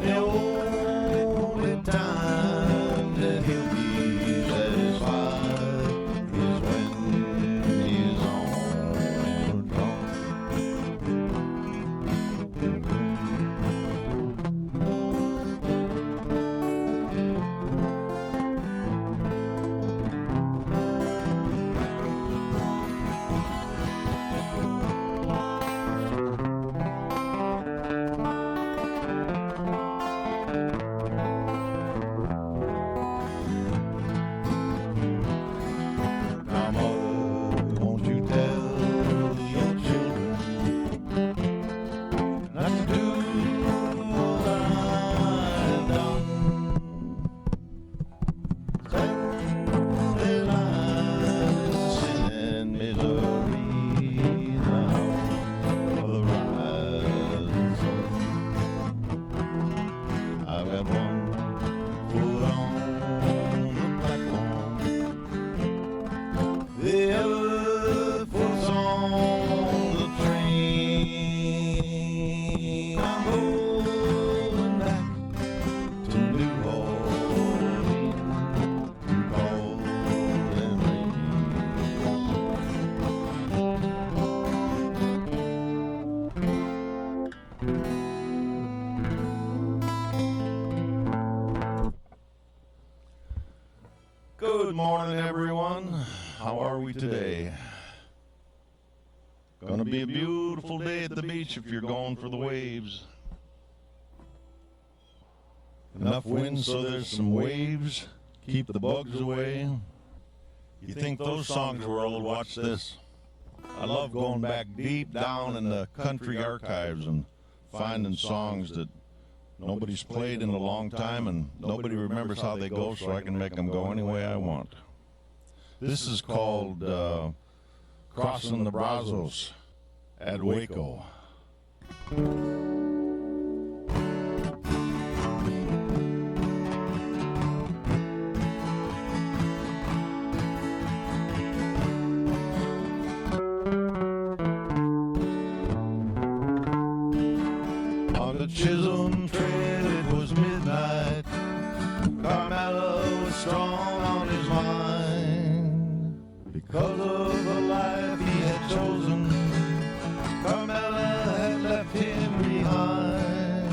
The only time that he'll be satisfied is when he's on the drum. Now, Mother, won't you tell your children not to do what I've done? Spend their lives in sin and misery now of the rising sun. I've got one foot on the platform, the other foot's on the train. I'm going back to New Orleans to call them rain. Good morning, everyone. How are we today? Gonna be a beautiful day at the beach if you're going for the waves. Enough wind so there's some waves. Keep the bugs away. You think those songs were old? Watch this. I love going back deep down in the country archives and finding songs that nobody's played in a long time and nobody remembers how they go, so I can make them go any way I want. This is called Crossing the Brazos at Waco. On the Chisholm Trail it was midnight. Carmela was strong on his mind. Because of the life he had chosen, Carmela had left him behind.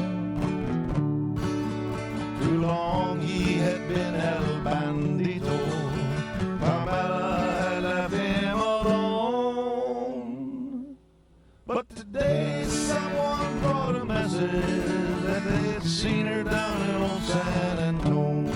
Too long he had been El Bandito. Carmela had left him alone. But today someone brought a message that they'd seen her down in old San Antonio.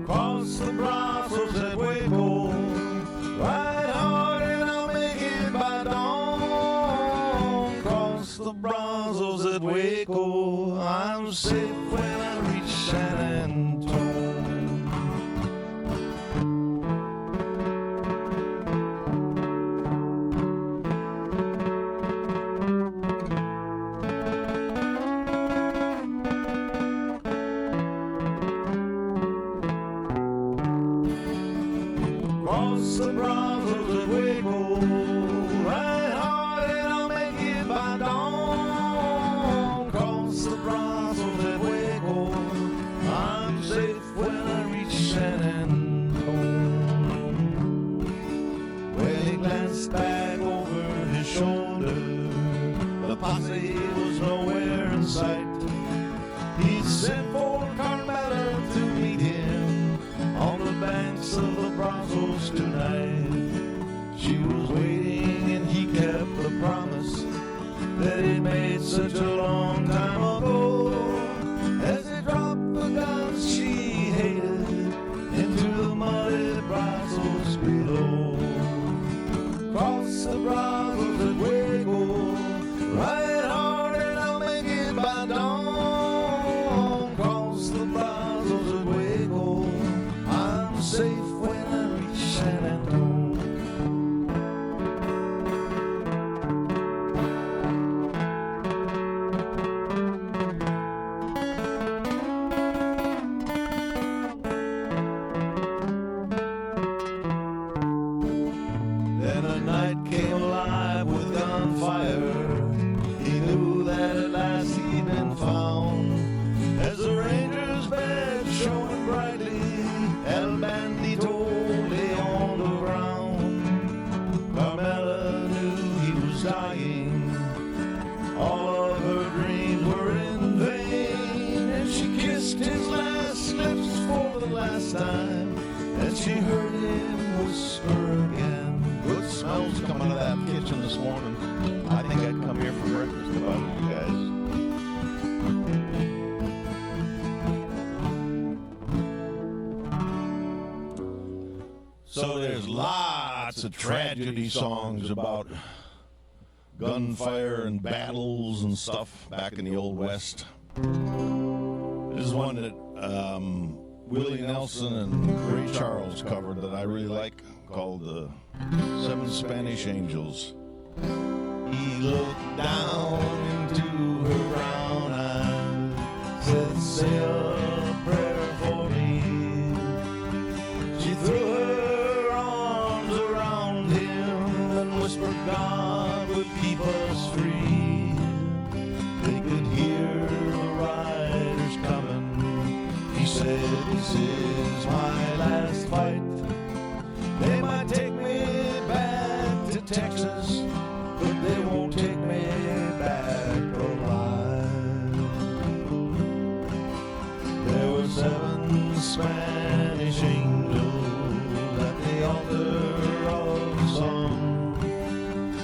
Cross the Brazos at Waco, ride hard and I'll make it by dawn. Cross the Brazos at Waco, I'm safe when I reach San Antonio. Cross the Brazos at Waco, ride hard and I'll make it by dawn. Cross the Brazos at Waco, I'm safe when I reach San Antonio. Well, he glanced back over his shoulder, the posse was nowhere in sight. He sent for Carmela to meet him on the banks of the Brazos tonight. She was waiting and he kept the promise that he made such a long time ago. As they dropped the guns she hated into the muddy Brazos below. Cross the Brazos at Waco, ride hard and I'll make it by dawn. Cross the Brazos at Waco, I'm safe when I reach San Antonio. last time, and she heard him whisper again. Good smells coming out of that kitchen this morning. I think I'd come here for breakfast if I was you guys. So there's lots of tragedy songs about gunfire and battles and stuff back in the Old West. This is one that Willie Nelson and Ray Charles covered that I really like, called the Seven Spanish Angels. He looked down into her brown eyes, said, say a prayer for me. She threw her arms around him and whispered God would keep us free. They could hear the riders coming. He said, this is my last fight. They might take me back to Texas, but they won't take me back alive. There were 7 Spanish angels at the altar of song.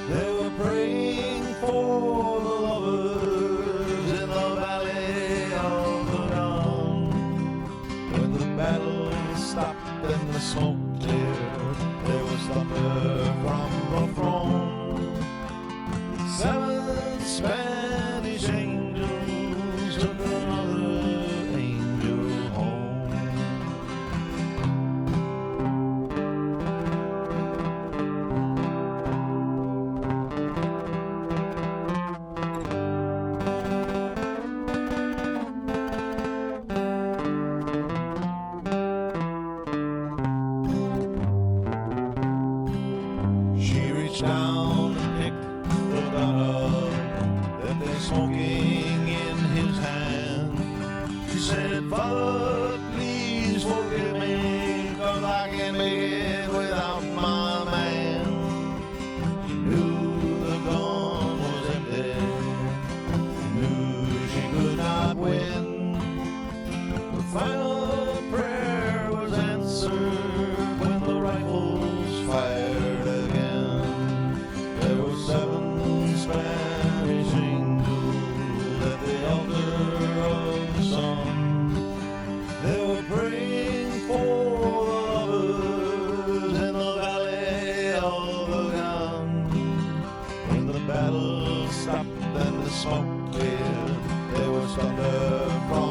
They were praying for the lovers in the valley of the dawn. When the battle stopped and the smoke cleared, there was thunder from the throne. 7 Spanish angels took another angel home. She reached down and picked the gun up that they're smoking in his hand. She said, Father, please forgive me, 'cause I can't make it without my man. She knew the gun was empty, knew she could not win. The final prayer was answered when the rifles fired again. There were 7 Spanish angels at the altar of the sun. They were praying for the lovers in the valley of the gun. When the battle stopped and the smoke cleared, there was thunder from